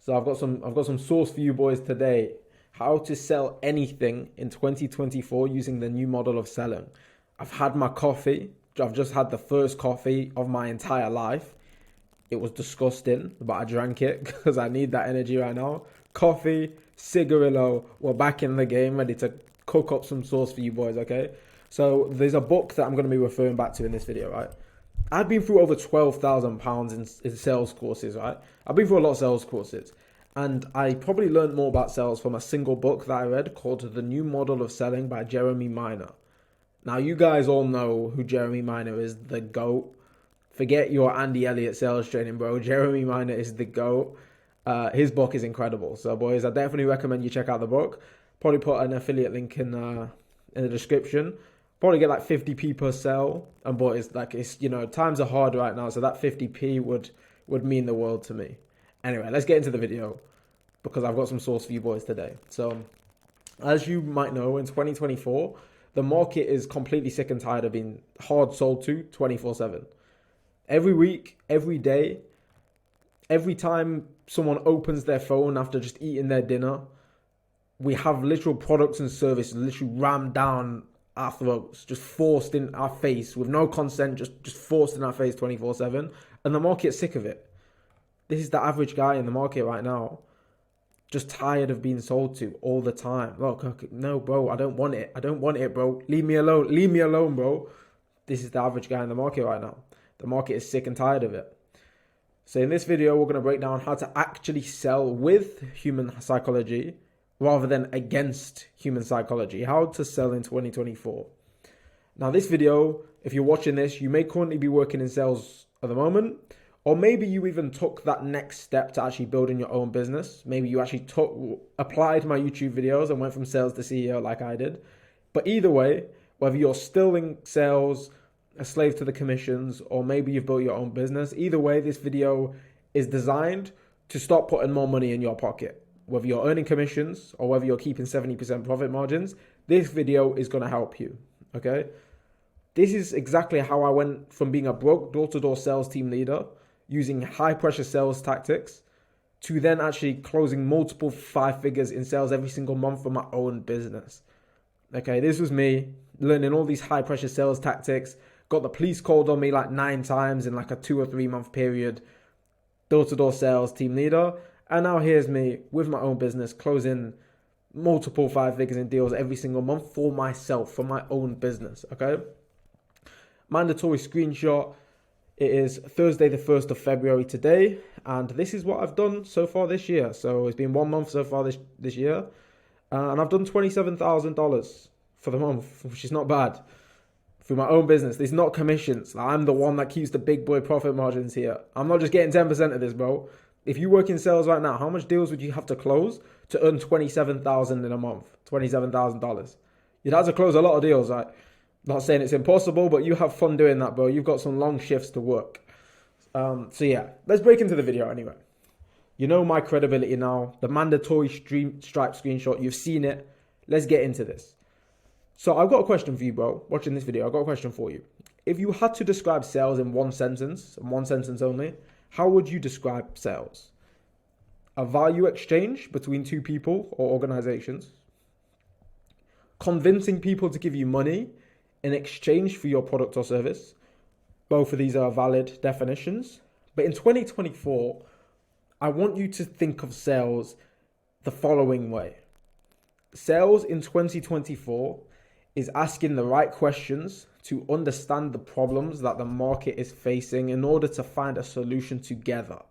So I've got some source for you boys today. How to sell anything in 2024 using the new model of selling. I've had my coffee. I've just had the first coffee of my entire life. It was disgusting, but I drank it because I need that energy right now. Coffee, cigarillo. We're back in the game, ready to cook up some sauce for you boys, okay? So there's a book that I'm going to be referring back to in this video, right? I've been through over £12,000 in sales courses, right? I've been through a lot of sales courses. And I probably learned more about sales from a single book that I read called The New Model of Selling by Jeremy Miner. Now, you guys all know who Jeremy Miner is, the GOAT. Forget your Andy Elliott sales training, bro. Jeremy Miner is the GOAT. His book is incredible. So, boys, I definitely recommend you check out the book. Probably put an affiliate link in the description. Probably get like 50p per sell. And boys, times are hard right now, so that 50p would mean the world to me. Anyway, let's get into the video because I've got some source for you boys today. So, as you might know, in 2024, the market is completely sick and tired of being hard sold to 24/7. Every week, every day, every time someone opens their phone after just eating their dinner, we have literal products and services literally rammed down our throats, just forced in our face with no consent, just forced in our face 24/7. And the market's sick of it. This is the average guy in the market right now, just tired of being sold to all the time. Look, no, bro, I don't want it. I don't want it, bro. Leave me alone. Leave me alone, bro. This is the average guy in the market right now. The market is sick and tired of it. So in this video, we're going to break down how to actually sell with human psychology rather than against human psychology. How to sell in 2024. Now, this video, if you're watching this, you may currently be working in sales at the moment, or maybe you even took that next step to actually building your own business. Maybe you actually applied my YouTube videos and went from sales to CEO like I did. But either way, whether you're still in sales, a slave to the commissions, or maybe you've built your own business, either way, this video is designed to stop putting more money in your pocket. Whether you're earning commissions or whether you're keeping 70% profit margins, this video is going to help you, okay? This is exactly how I went from being a broke door-to-door sales team leader using high-pressure sales tactics to then actually closing multiple 5 figures in sales every single month for my own business. Okay, this was me learning all these high-pressure sales tactics, got the police called on me like 9 times in like a 2 or 3 month period, door-to-door sales team leader, and now here's me with my own business closing multiple 5 figures in deals every single month for myself, for my own business, okay? Mandatory screenshot. It is Thursday, the 1st of February today, and this is what I've done so far this year. So it's been 1 month so far this year, and I've done $27,000 for the month, which is not bad. Through my own business. There's not commissions. I'm the one that keeps the big boy profit margins here. I'm not just getting 10% of this, bro. If you work in sales right now, how much deals would you have to close to earn $27,000 in a month? $27,000. You'd have to close a lot of deals, right? Not saying it's impossible, but you have fun doing that, bro. You've got some long shifts to work. So yeah, let's break into the video anyway. You know my credibility now. The mandatory stripe screenshot. You've seen it. Let's get into this. So I've got a question for you, bro. Watching this video, I've got a question for you. If you had to describe sales in one sentence, and one sentence only, how would you describe sales? A value exchange between two people or organizations. Convincing people to give you money in exchange for your product or service. Both of these are valid definitions. But in 2024, I want you to think of sales the following way. Sales in 2024 is asking the right questions to understand the problems that the market is facing in order to find a solution together.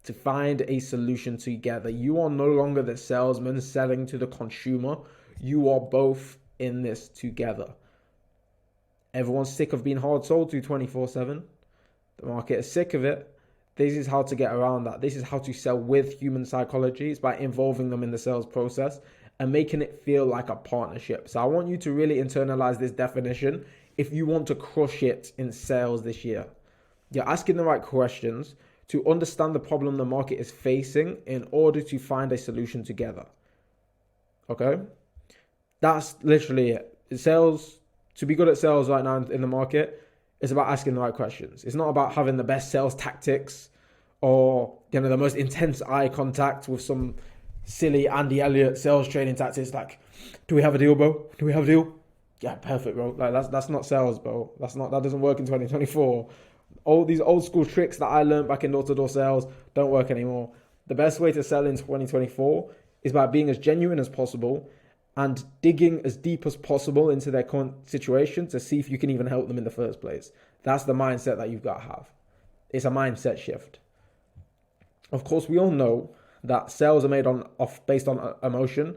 To find a solution together. You are no longer the salesman selling to the consumer. You are both in this together. Everyone's sick of being hard sold to 24/7. The market is sick of it. This is how to get around that. This is how to sell with human psychology. It's by involving them in the sales process and making it feel like a partnership. So I want you to really internalize this definition if you want to crush it in sales this year. You're asking the right questions to understand the problem the market is facing in order to find a solution together. Okay? That's literally it. Sales, to be good at sales right now in the market, is about asking the right questions. It's not about having the best sales tactics or the most intense eye contact with some silly Andy Elliott sales training tactics like, do we have a deal, bro? Do we have a deal? Yeah, perfect, bro. Like that's not sales, bro. That doesn't work in 2024. All these old school tricks that I learned back in door-to-door sales don't work anymore. The best way to sell in 2024 is by being as genuine as possible and digging as deep as possible into their current situation to see if you can even help them in the first place. That's the mindset that you've got to have. It's a mindset shift. Of course, we all know that sales are made based on emotion,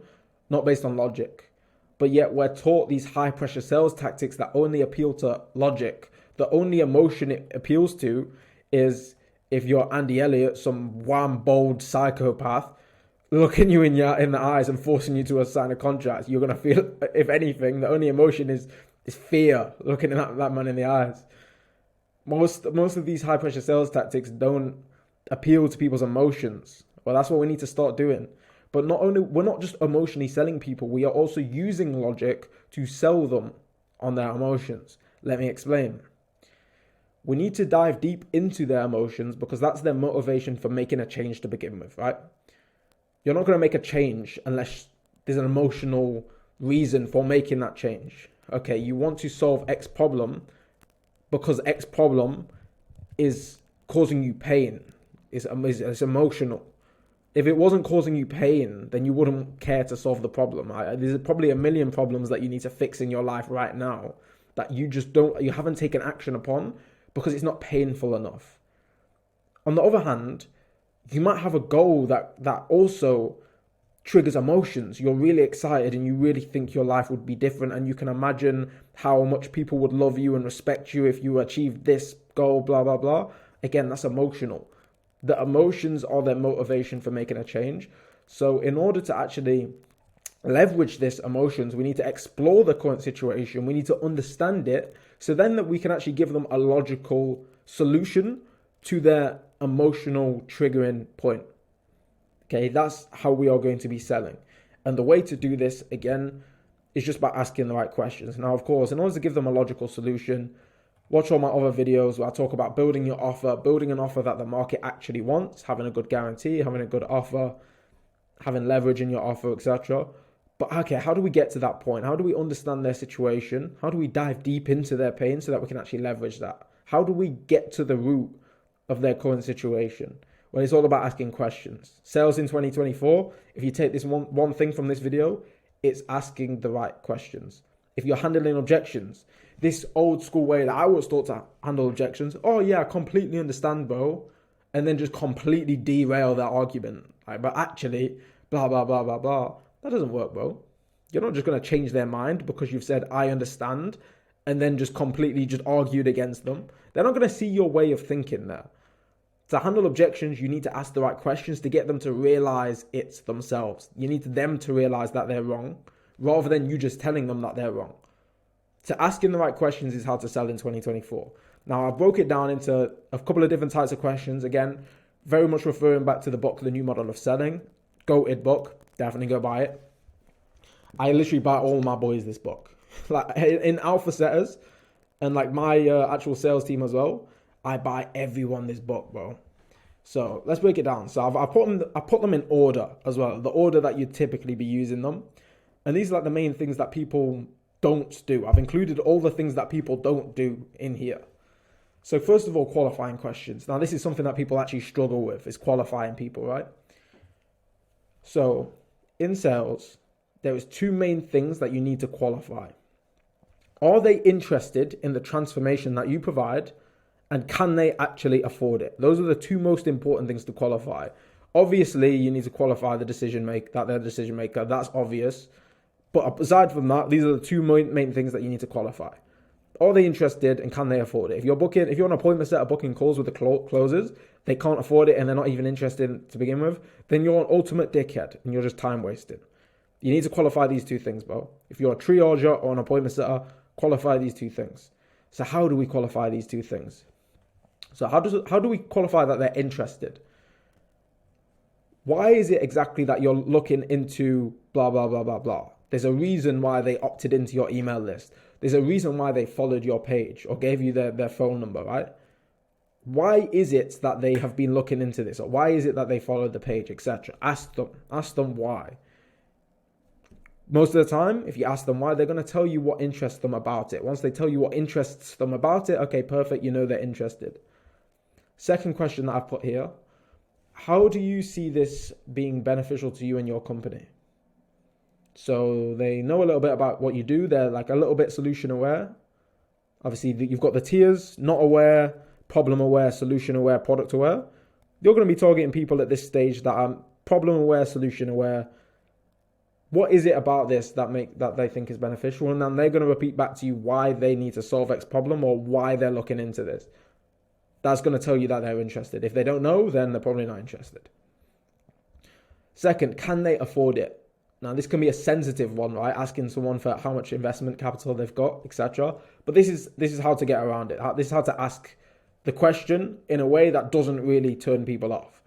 not based on logic. But yet we're taught these high pressure sales tactics that only appeal to logic. The only emotion it appeals to is if you're Andy Elliott, some wham bold psychopath, looking you in the eyes and forcing you to sign a contract. You're gonna feel, if anything, the only emotion is fear, looking at that man in the eyes. Most of these high pressure sales tactics don't appeal to people's emotions. Well, that's what we need to start doing. But we're not just emotionally selling people, we are also using logic to sell them on their emotions. Let me explain. We need to dive deep into their emotions because that's their motivation for making a change to begin with, right? You're not going to make a change unless there's an emotional reason for making that change. Okay, you want to solve X problem because X problem is causing you pain. It's emotional. If it wasn't causing you pain, then you wouldn't care to solve the problem. There's probably a million problems that you need to fix in your life right now that you haven't taken action upon because it's not painful enough. On the other hand, you might have a goal that also triggers emotions. You're really excited and you really think your life would be different and you can imagine how much people would love you and respect you if you achieved this goal, blah, blah, blah. Again, that's emotional. The emotions are their motivation for making a change. So in order to actually leverage this emotions, we need to explore the current situation. We need to understand it so then that we can actually give them a logical solution to their emotional triggering point. Okay, that's how we are going to be selling. And the way to do this, again, is just by asking the right questions. Now, of course, in order to give them a logical solution, watch all my other videos where I talk about building your offer, building an offer that the market actually wants, having a good guarantee, having a good offer, having leverage in your offer, etc. But okay, how do we get to that point? How do we understand their situation? How do we dive deep into their pain so that we can actually leverage that? How do we get to the root of their current situation? Well, it's all about asking questions. Sales in 2024, if you take this one thing from this video, it's asking the right questions. If you're handling objections, this old school way that I was taught to handle objections, oh yeah, I completely understand, bro, and then just completely derail that argument. But actually, blah, blah, blah, blah, blah. That doesn't work, bro. You're not just going to change their mind because you've said, I understand, and then just completely just argued against them. They're not going to see your way of thinking there. To handle objections, you need to ask the right questions to get them to realize it's themselves. You need them to realize that they're wrong, rather than you just telling them that they're wrong. So asking the right questions is how to sell in 2024. Now, I broke it down into a couple of different types of questions. Again, very much referring back to the book, The New Model of Selling. Goated book. Definitely go buy it. I literally buy all my boys this book. Like in alpha setters and like my actual sales team as well, I buy everyone this book, bro. So let's break it down. So I put them in order as well, the order that you'd typically be using them. And these are like the main things that people don't do. I've included all the things that people don't do in here. So first of all, qualifying questions. Now this is something that people actually struggle with, is qualifying people, right? So in sales, there is two main things that you need to qualify. Are they interested in the transformation that you provide? And can they actually afford it? Those are the two most important things to qualify. Obviously, you need to qualify the decision maker, that they're the decision maker. That's obvious. But aside from that, these are the two main things that you need to qualify. Are they interested and can they afford it? If you're an appointment setter booking calls with the closers, they can't afford it and they're not even interested to begin with, then you're an ultimate dickhead and you're just time wasting. You need to qualify these two things, bro. If you're a triager or an appointment setter, qualify these two things. So how do we qualify these two things? So how do we qualify that they're interested? Why is it exactly that you're looking into blah, blah, blah, blah, blah? There's a reason why they opted into your email list. There's a reason why they followed your page or gave you their phone number, right? Why is it that they have been looking into this? Or why is it that they followed the page, etc.? Ask them why. Most of the time, if you ask them why, they're going to tell you what interests them about it. Once they tell you what interests them about it, okay, perfect, you know they're interested. Second question that I've put here, how do you see this being beneficial to you and your company? So they know a little bit about what you do. They're like a little bit solution aware. Obviously, you've got the tiers, not aware, problem aware, solution aware, product aware. You're going to be targeting people at this stage that are problem aware, solution aware. What is it about this that they think is beneficial? And then they're going to repeat back to you why they need to solve X problem or why they're looking into this. That's going to tell you that they're interested. If they don't know, then they're probably not interested. Second, can they afford it? Now, this can be a sensitive one, right? Asking someone for how much investment capital they've got, etc. But this is how to get around it. This is how to ask the question in a way that doesn't really turn people off.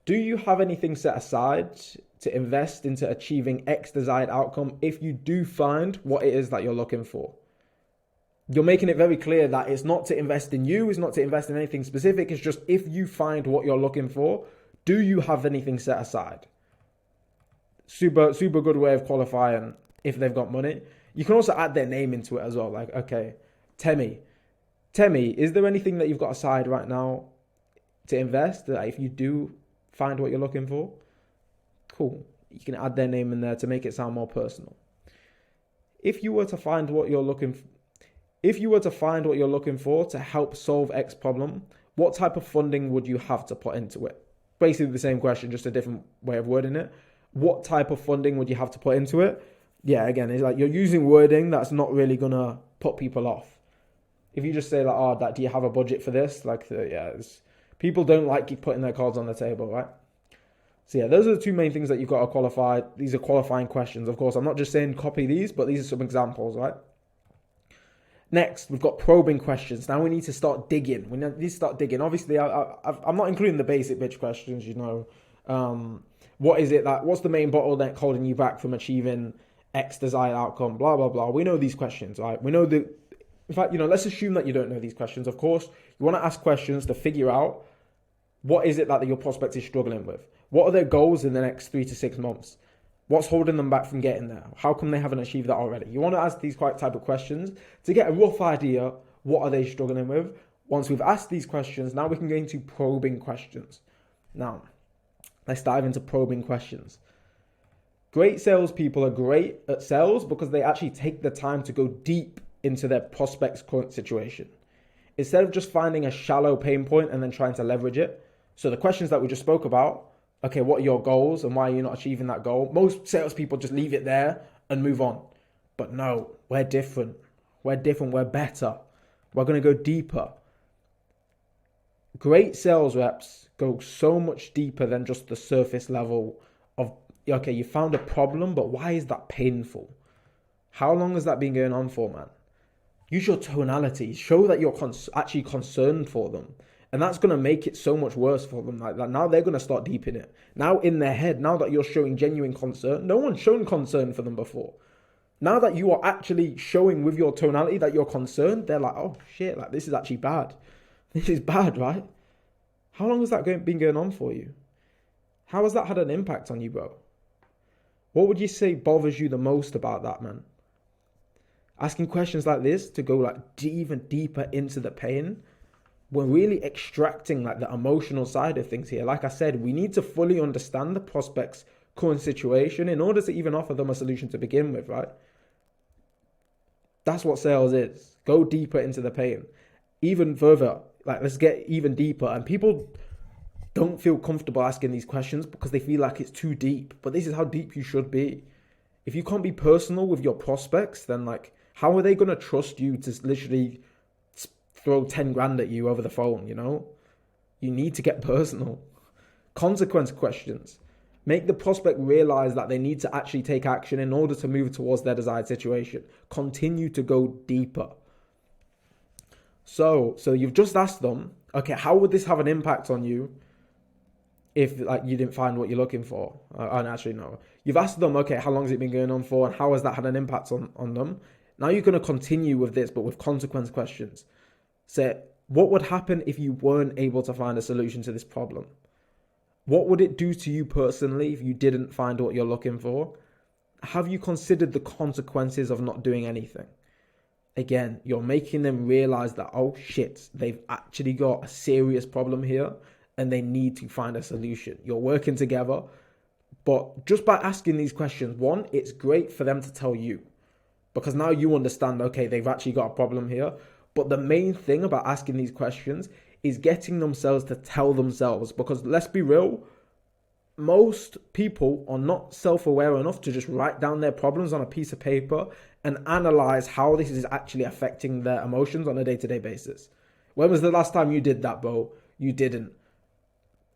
Do you have anything set aside to invest into achieving X desired outcome if you do find what it is that you're looking for? You're making it very clear that it's not to invest in you, it's not to invest in anything specific. It's just if you find what you're looking for, do you have anything set aside? Super good way of qualifying if they've got money. You can also add their name into it as well. Like, okay, Temi, is there anything that you've got aside right now to invest that if you do find what you're looking for? Cool. You can add their name in there to make it sound more personal. If you were to find what you're looking for to help solve X problem, what type of funding would you have to put into it? Basically the same question, just a different way of wording it. What type of funding would you have to put into it? Yeah, again, it's like you're using wording that's not really gonna put people off. If you just say like, do you have a budget for this? People don't like you putting their cards on the table, right? So yeah, those are the two main things that you've got to qualify. These are qualifying questions. Of course, I'm not just saying copy these, but these are some examples, right? Next, we've got probing questions. Now we need to start digging. Obviously, I'm not including the basic bitch questions, what's the main bottleneck holding you back from achieving X desired outcome, blah, blah, blah. We know these questions, right? In fact, let's assume that you don't know these questions. Of course, you want to ask questions to figure out what is it that your prospect is struggling with? What are their goals in the next 3 to 6 months? What's holding them back from getting there? How come they haven't achieved that already? You want to ask these type of questions to get a rough idea, what are they struggling with? Once we've asked these questions, now we can go into probing questions. Now, let's dive into probing questions. Great salespeople are great at sales because they actually take the time to go deep into their prospect's current situation. Instead of just finding a shallow pain point and then trying to leverage it. So the questions that we just spoke about, okay, what are your goals and why are you not achieving that goal? Most salespeople just leave it there and move on. But no, we're different. We're better. We're going to go deeper. Great sales reps go so much deeper than just the surface level of, okay, you found a problem, but why is that painful? How long has that been going on for, man? Use your tonality. Show that you're actually concerned for them. And that's going to make it so much worse for them. Like that. Now they're going to start deep in it. Now in their head, now that you're showing genuine concern, no one's shown concern for them before. Now that you are actually showing with your tonality that you're concerned, they're like, oh shit, like this is actually bad. This is bad, right? How long has that been going on for you? How has that had an impact on you, bro? What would you say bothers you the most about that, man? Asking questions like this to go like even deeper into the pain. We're really extracting like the emotional side of things here. Like I said, we need to fully understand the prospect's current situation in order to even offer them a solution to begin with, right? That's what sales is. Go deeper into the pain. Even further, like let's get even deeper. And people don't feel comfortable asking these questions because they feel like it's too deep. But this is how deep you should be. If you can't be personal with your prospects, then like, how are they going to trust you to literally throw 10 grand at you over the phone, You need to get personal. Consequence questions. Make the prospect realize that they need to actually take action in order to move towards their desired situation. Continue to go deeper. So you've just asked them, okay, how would this have an impact on you if like you didn't find what you're looking for? Actually, no. You've asked them, okay, how long has it been going on for and how has that had an impact on them? Now you're going to continue with this, but with consequence questions. Say, What would happen if you weren't able to find a solution to this problem? What would it do to you personally if you didn't find what you're looking for? Have you considered the consequences of not doing anything? Again, you're making them realize that, oh shit, they've actually got a serious problem here and they need to find a solution. You're working together, but just by asking these questions, one, it's great for them to tell you because now you understand, okay, they've actually got a problem here. But the main thing about asking these questions is getting themselves to tell themselves, because let's be real, most people are not self-aware enough to just write down their problems on a piece of paper and analyze how this is actually affecting their emotions on a day-to-day basis. When was the last time you did that, bro? You didn't.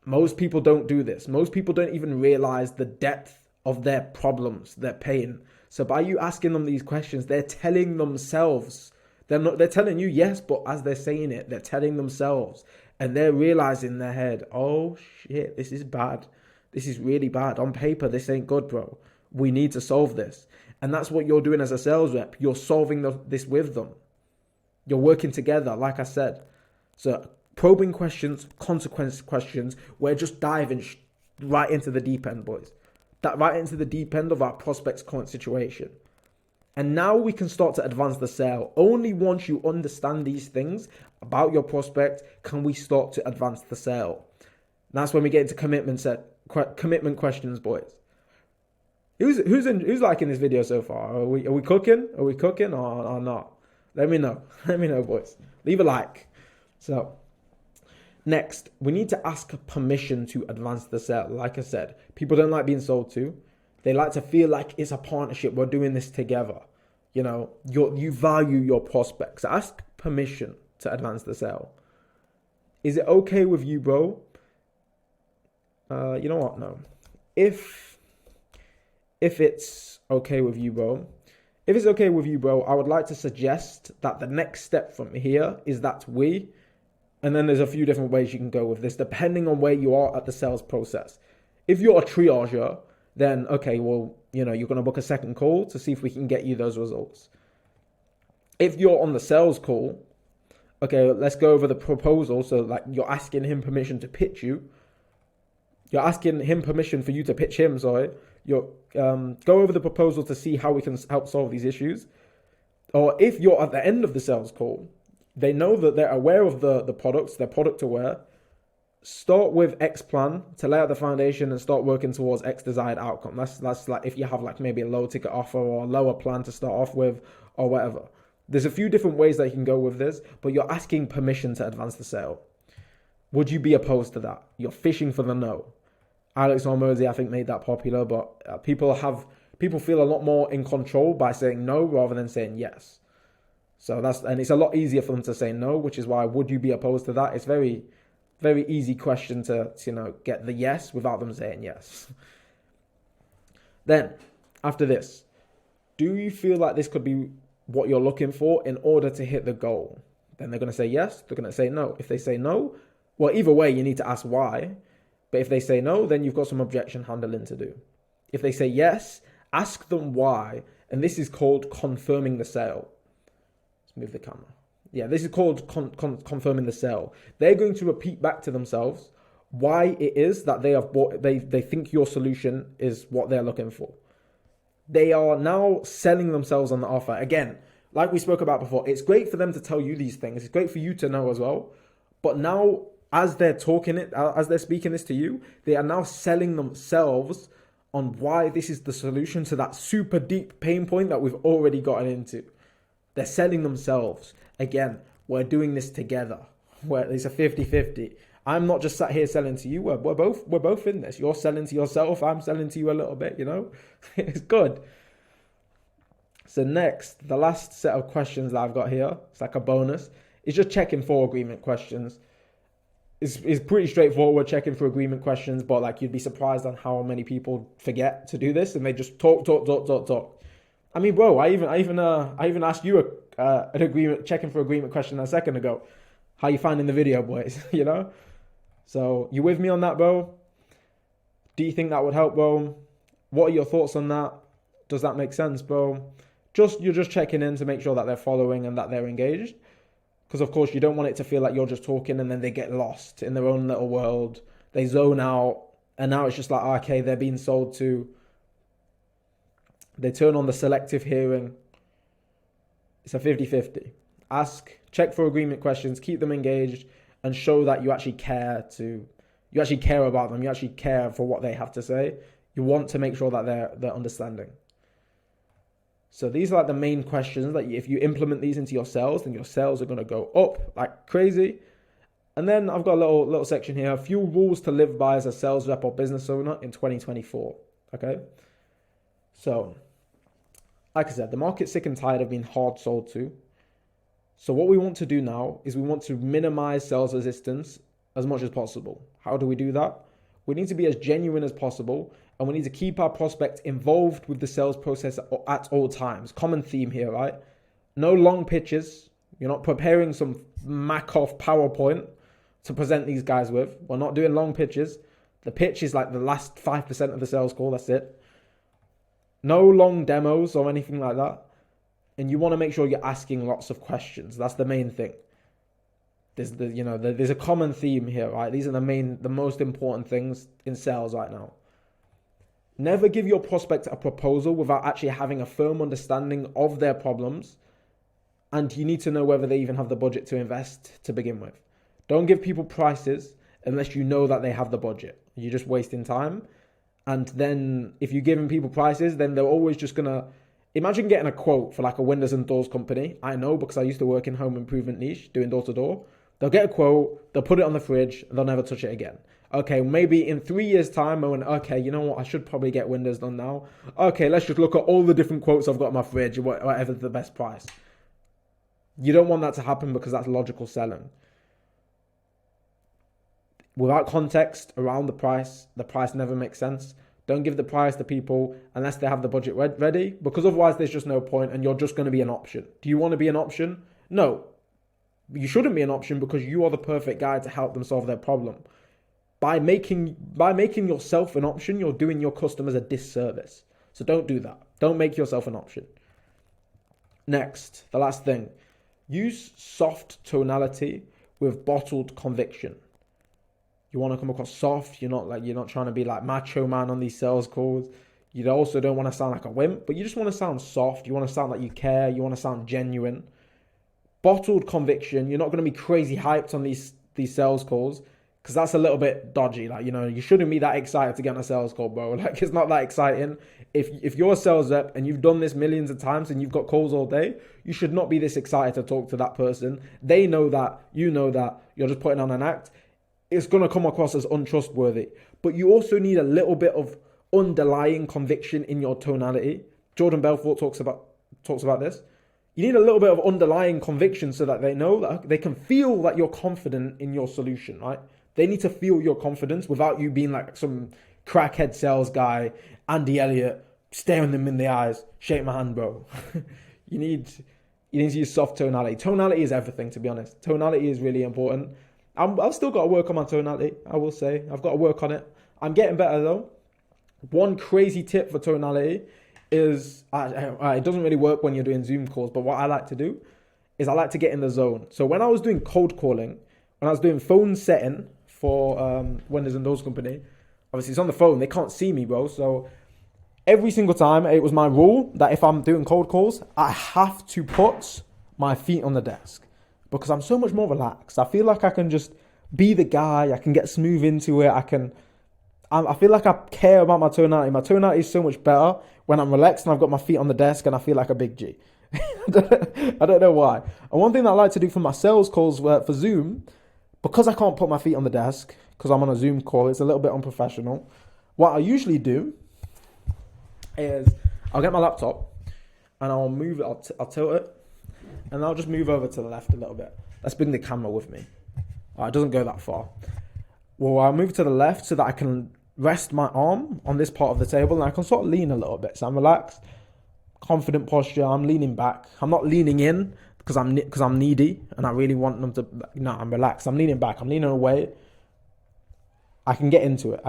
Most people don't do this. Most people don't even realize the depth of their problems, their pain. So by you asking them these questions, they're telling themselves. They're telling you yes, but as they're saying it, they're telling themselves. And they're realizing in their head, oh shit, this is bad. This is really bad. On paper, this ain't good, bro. We need to solve this. And that's what you're doing as a sales rep. You're solving this with them. You're working together, like I said. So probing questions, consequence questions, we're just diving right into the deep end, boys. Right into the deep end of our prospect's current situation. And now we can start to advance the sale. Only once you understand these things about your prospect can we start to advance the sale. And that's when we get into commitment questions, boys. Who's liking this video so far? Are we cooking? Are we cooking or not? Let me know. Let me know, boys. Leave a like. So next, we need to ask permission to advance the sale. Like I said, people don't like being sold to. They like to feel like it's a partnership. We're doing this together. You know, you value your prospects. Ask permission to advance the sale. Is it okay with you, bro? You know what? No. If it's okay with you, bro. If it's okay with you, bro, I would like to suggest that the next step from here is that and then there's a few different ways you can go with this, depending on where you are at the sales process. If you're a triager, then, okay, well, you know, you're going to book a second call to see if we can get you those results. If you're on the sales call, okay, let's go over the proposal. So like you're asking him permission to pitch you. You're asking him permission for you to pitch him, sorry. You're go over the proposal to see how we can help solve these issues. Or if you're at the end of the sales call, they know that they're aware of the products, they're product aware. Start with X plan to lay out the foundation and start working towards X desired outcome. That's like if you have like maybe a low ticket offer or a lower plan to start off with or whatever. There's a few different ways that you can go with this, but you're asking permission to advance the sale. Would you be opposed to that? You're fishing for the no. Alex Hormozy, I think, made that popular, but people feel a lot more in control by saying no rather than saying yes. So and it's a lot easier for them to say no, which is why would you be opposed to that? It's very, very easy question to get the yes without them saying yes. Then, after this, do you feel like this could be what you're looking for in order to hit the goal? Then they're going to say yes, they're going to say no. If they say no, well, either way, you need to ask why. But if they say no, then you've got some objection handling to do. If they say yes, ask them why. And this is called confirming the sale. Let's move the camera. Yeah, this is called confirming the sale. They're going to repeat back to themselves why it is that they think your solution is what they're looking for. They are now selling themselves on the offer. Again, like we spoke about before, it's great for them to tell you these things. It's great for you to know as well. But now, as they're speaking this to you, they are now selling themselves on why this is the solution to that super deep pain point that we've already gotten into. They're selling themselves. Again, we're doing this together. It's a 50-50. I'm not just sat here selling to you. We're both in this. You're selling to yourself. I'm selling to you a little bit, It's good. So next, the last set of questions that I've got here, it's like a bonus, is just checking for agreement questions. It's pretty straightforward, checking for agreement questions, but like you'd be surprised on how many people forget to do this and they just talk. I mean, bro, I even asked you an agreement, checking for agreement question a second ago. How you finding the video, boys? So you with me on that, bro? Do you think that would help, bro? What are your thoughts on that? Does that make sense, bro? You're just checking in to make sure that they're following and that they're engaged. Because, of course, you don't want it to feel like you're just talking and then they get lost in their own little world. They zone out. And now it's just like, okay, they're being sold to. They turn on the selective hearing. It's a 50-50. Ask, check for agreement questions, keep them engaged, and show that you actually care about them. You actually care for what they have to say. You want to make sure that they're understanding. So these are like the main questions that if you implement these into your sales, then your sales are going to go up like crazy. And then I've got a little section here, a few rules to live by as a sales rep or business owner in 2024. Okay. So, like I said, the market's sick and tired of being hard sold to. So what we want to do now is we want to minimize sales resistance as much as possible. How do we do that? We need to be as genuine as possible, and we need to keep our prospect involved with the sales process at all times. Common theme here, right? No long pitches. You're not preparing some Mac-off PowerPoint to present these guys with. We're not doing long pitches. The pitch is like the last 5% of the sales call. That's it. No long demos or anything like that. And you want to make sure you're asking lots of questions. That's the main thing. There's a common theme here, right? These are the most important things in sales right now. Never give your prospect a proposal without actually having a firm understanding of their problems. And you need to know whether they even have the budget to invest to begin with. Don't give people prices unless you know that they have the budget. You're just wasting time. And then if you're giving people prices, then they're always just going to... Imagine getting a quote for like a windows and doors company. I know because I used to work in home improvement niche doing door to door. They'll get a quote, they'll put it on the fridge, and they'll never touch it again. Okay, maybe in 3 years' time, I went, okay, you know what, I should probably get windows done now. Okay, let's just look at all the different quotes I've got in my fridge, whatever's the best price. You don't want that to happen because that's logical selling. Without context around the price never makes sense. Don't give the price to people unless they have the budget ready, because otherwise there's just no point and you're just going to be an option. Do you want to be an option? No. You shouldn't be an option because you are the perfect guy to help them solve their problem. By making yourself an option, you're doing your customers a disservice. So don't do that. Don't make yourself an option. Next, the last thing. Use soft tonality with bottled conviction. You want to come across soft. You're not trying to be like macho man on these sales calls. You also don't want to sound like a wimp, but you just want to sound soft. You want to sound like you care. You want to sound genuine. Bottled conviction. You're not going to be crazy hyped on these sales calls because that's a little bit dodgy. You shouldn't be that excited to get on a sales call, bro. It's not that exciting. If you're a sales rep and you've done this millions of times and you've got calls all day, you should not be this excited to talk to that person. They know that. You know that. You're just putting on an act. It's going to come across as untrustworthy. But you also need a little bit of underlying conviction in your tonality. Jordan Belfort talks about this. You need a little bit of underlying conviction so that they know that they can feel that you're confident in your solution, right? They need to feel your confidence without you being like some crackhead sales guy, Andy Elliott, staring them in the eyes, shake my hand, bro. You need to use soft tonality. Tonality is everything, to be honest. Tonality is really important. I've still got to work on my tonality, I will say. I've got to work on it. I'm getting better, though. One crazy tip for tonality is, it doesn't really work when you're doing Zoom calls, but what I like to do is I like to get in the zone. So when I was doing cold calling, when I was doing phone setting for Windows and Doors Company, obviously it's on the phone, they can't see me, bro. So every single time, it was my rule that if I'm doing cold calls, I have to put my feet on the desk because I'm so much more relaxed. I feel like I can just be the guy. I can get smooth into it. I feel like I care about my tonality. My tonality is so much better when I'm relaxed and I've got my feet on the desk and I feel like a big G. I don't know why. And one thing that I like to do for my sales calls for Zoom, because I can't put my feet on the desk because I'm on a Zoom call, it's a little bit unprofessional. What I usually do is I'll get my laptop and I'll move it, I'll tilt it, and I'll just move over to the left a little bit. Let's bring the camera with me. It doesn't go that far. Well, I'll move to the left so that I can rest my arm on this part of the table and I can sort of lean a little bit. So I'm relaxed, confident posture. I'm leaning back. I'm not leaning in because I'm needy and I really want them to. No, I'm relaxed. I'm leaning back. I'm leaning away. I can get into it.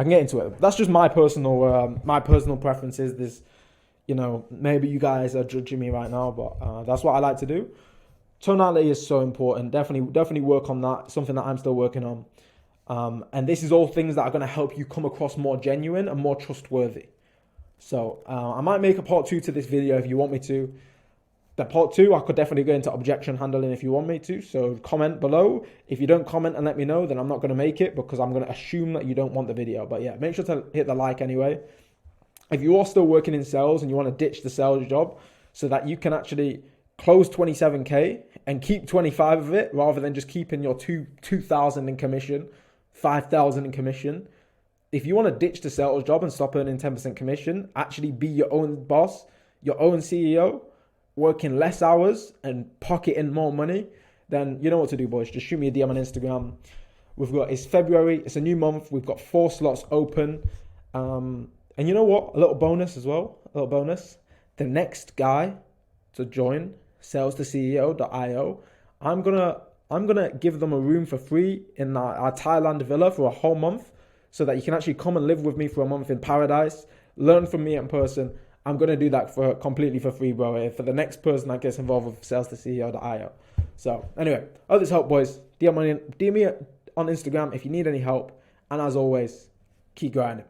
That's just my personal preferences. This, maybe you guys are judging me right now, but that's what I like to do. tonality is so important. Definitely work on that. Something that I'm still working on. And this is all things that are going to help you come across more genuine and more trustworthy. So I might make a part 2 to this video if you want me to. The part 2, I could definitely go into objection handling if you want me to. So comment below. If you don't comment and let me know, then I'm not going to make it because I'm going to assume that you don't want the video. But yeah, make sure to hit the like anyway. If you are still working in sales and you want to ditch the sales job so that you can actually close 27K and keep 25 of it rather than just keeping your 2,000 in commission, 5,000 in commission. If you want to ditch the sales job and stop earning 10% commission, actually be your own boss, your own CEO, working less hours and pocketing more money, then you know what to do, boys. Just shoot me a DM on Instagram. It's February, it's a new month. We've got 4 slots open. And you know what? A little bonus as well. The next guy to join salestoceo.io, I'm gonna give them a room for free in our Thailand villa for a whole month, so that you can actually come and live with me for a month in paradise, learn from me in person. I'm gonna do that completely for free, bro. For the next person that gets involved with salestoceo.io. So anyway, hope this helped, boys. DM me on Instagram if you need any help, and as always, keep grinding.